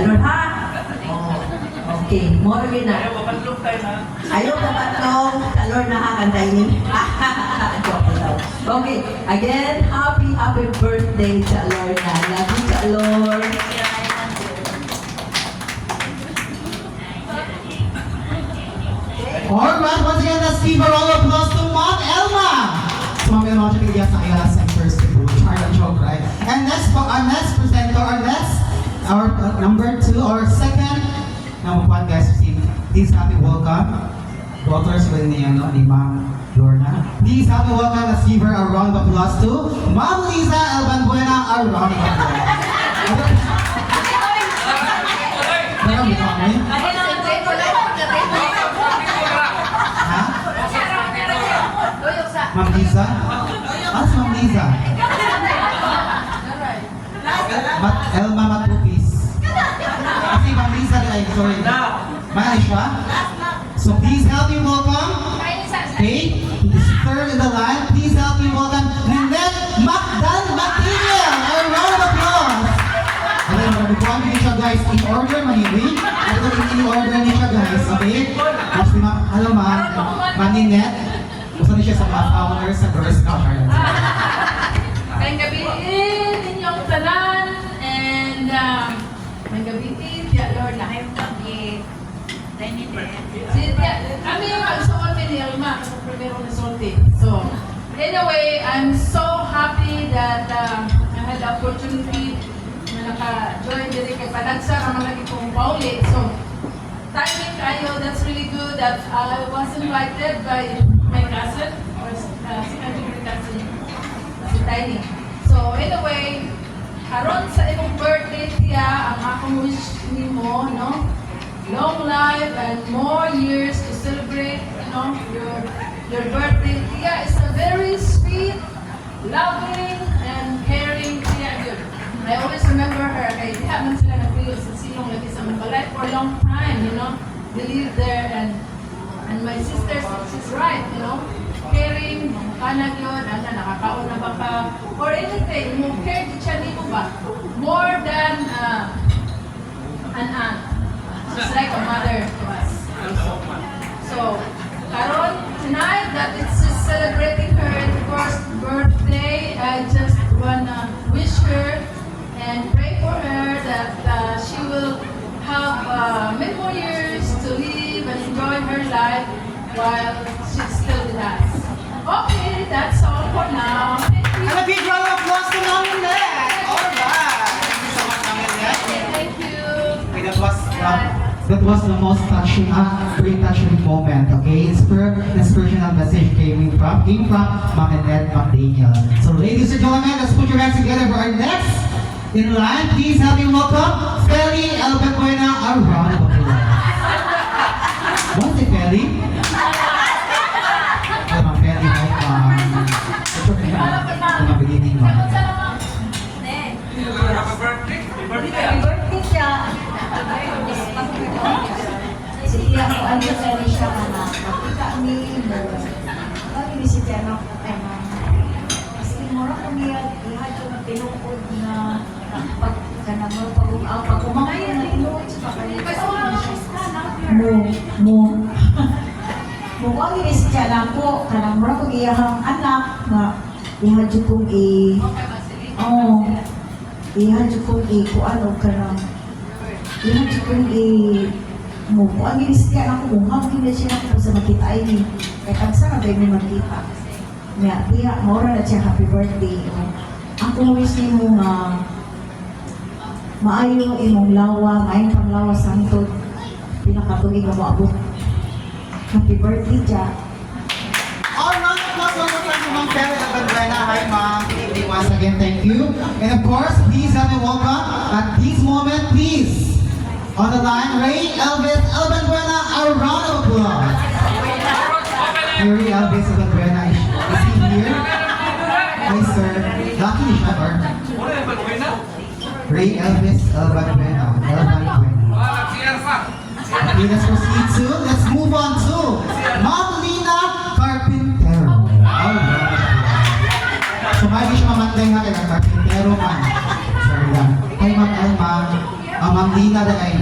Salon ha? Oh, okay. More yun na. Ayaw, mapatlong tayo na. Ayaw ka patlong. Salon na ha, kantayin. Joke lang. Okay. Again, happy birthday sa Lorna. Love you sa Lord. Alright, once again, let's give a round of applause to Mom Elma. So, Mom Elma, siya bigyan sa kaya sa first debut. Charlie joke, right? And next, our next presenter, our number 2, or second, number 1, guys, please happy welcome. Daughters with ni Ma'am Lorna. Please happy welcome. Let's give her a round of applause to Ma'am Liza Elbanbuena. A round of applause. Meron ba kami? Ha? Ma'am Liza? Ah, si Ma'am Liza. Elma Matupis. Kasi Ma'am Liza, ay, sorry. Mahal siya? So please help me welcome. Okay, this third in the line. Please help me welcome Lynette Macdan Matilio. A round of applause. Okay, magbubuhan niyo siya guys in order, manili. Ito in order niyo siya guys, okay? Tapos hello Ma'am Lynette. Gusto niyo siya sa mga founders sa Girl Scout. May gabihin ninyong tanan and may gabihin tiya Lord na kayo pag-i. Kami yung magsuon ni Elma kasi primero nasulti. So, anyway, I'm so happy that I had the opportunity na naka-join dito kay Panagsa naman lagi kong pauli. So, timing kayo, that's really good that I was invited by my cousin or second degree cousin, si Tiny. So, anyway, karon sa imong birthday tiya, ang akong wish nimo, no? Long life and more years to celebrate, your birthday. Tia is a very sweet, loving, and caring Tia. I always remember her. Kaya di man sila nag-feel sa silong lagi sa Mabalay for a long time, They live there and my sister, she's right, caring, kanag yun, nakakaon na ba ka, or anything, care di siya nimo ba? More than an aunt. Just like a mother to us. So, Karon, tonight that it's just celebrating her first birthday, I just wanna wish her and pray for her that she will have many more years to live and enjoy her life while she's still with us. Okay, that's all for now. Thank you. And a big round of applause to Ma'am Lynette. Alright. Thank you so much, Ma'am Lynette. Thank you. Okay, that was the most touching, very touching moment, okay? Inspirational message came from Ma'am Lynette McDaniel. So ladies and gentlemen, let's put your hands together for our next in line. Please help me welcome Feli Elbanbuena. A round of applause. What's it, Feli? Hello, Ma'am Feli. Hi, Ma'am beginning, Ma'am. Happy birthday. Birthday siya. Sige ako, ano sa siya na nakita ni Pag-ibig si Tiano, kasi mura ko niya, ihad yung tinukod na pag umangayon na inuod sa Mukha si Tiano po, kanang mura ko iyahang anak na ihad yung kong ihad yung kong kuan o kanang ihad yung kong mo po ang ginisya ako mukhang hindi siya ako sa makita ay ni kaya kansa na tayo may makita niya diya maura na siya happy birthday ako wish ni mo nga maayo imong lawa maayong panglawa santod pinakatuig na moabot happy birthday siya. All round of applause one more time to Ma'am Feli Elbanbuena. Hi, Ma'am. Good evening once again. Thank you. And of course, please help me welcome at this moment, please. On the line, Ray Elvis Elbanbuena, a round of applause. Ray Elvis Elbanbuena, is he here? Hi, sir. Lucky siya, or? Ray Elvis Elbanbuena. Okay, let's proceed to, let's move on to Ma'am Lina Carpintero. Alright. So, may di siya mamantay nga kaya Carpintero man. Sorry lang. Hi, Ma'am Elma. Ma'am Lina na ay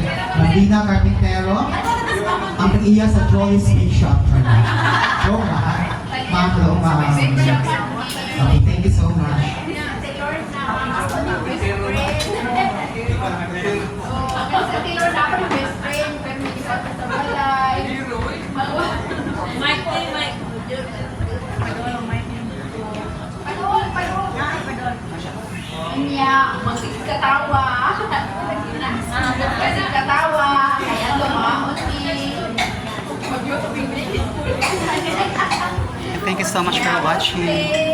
Lina Carpintero. Ang iya sa Jolly Space Shop. Joke na ha? Ma'am, hello ma'am. Okay, thank you so much. Magkatawa. Magkatawa. Kaya tumaon Thank you so much for watching.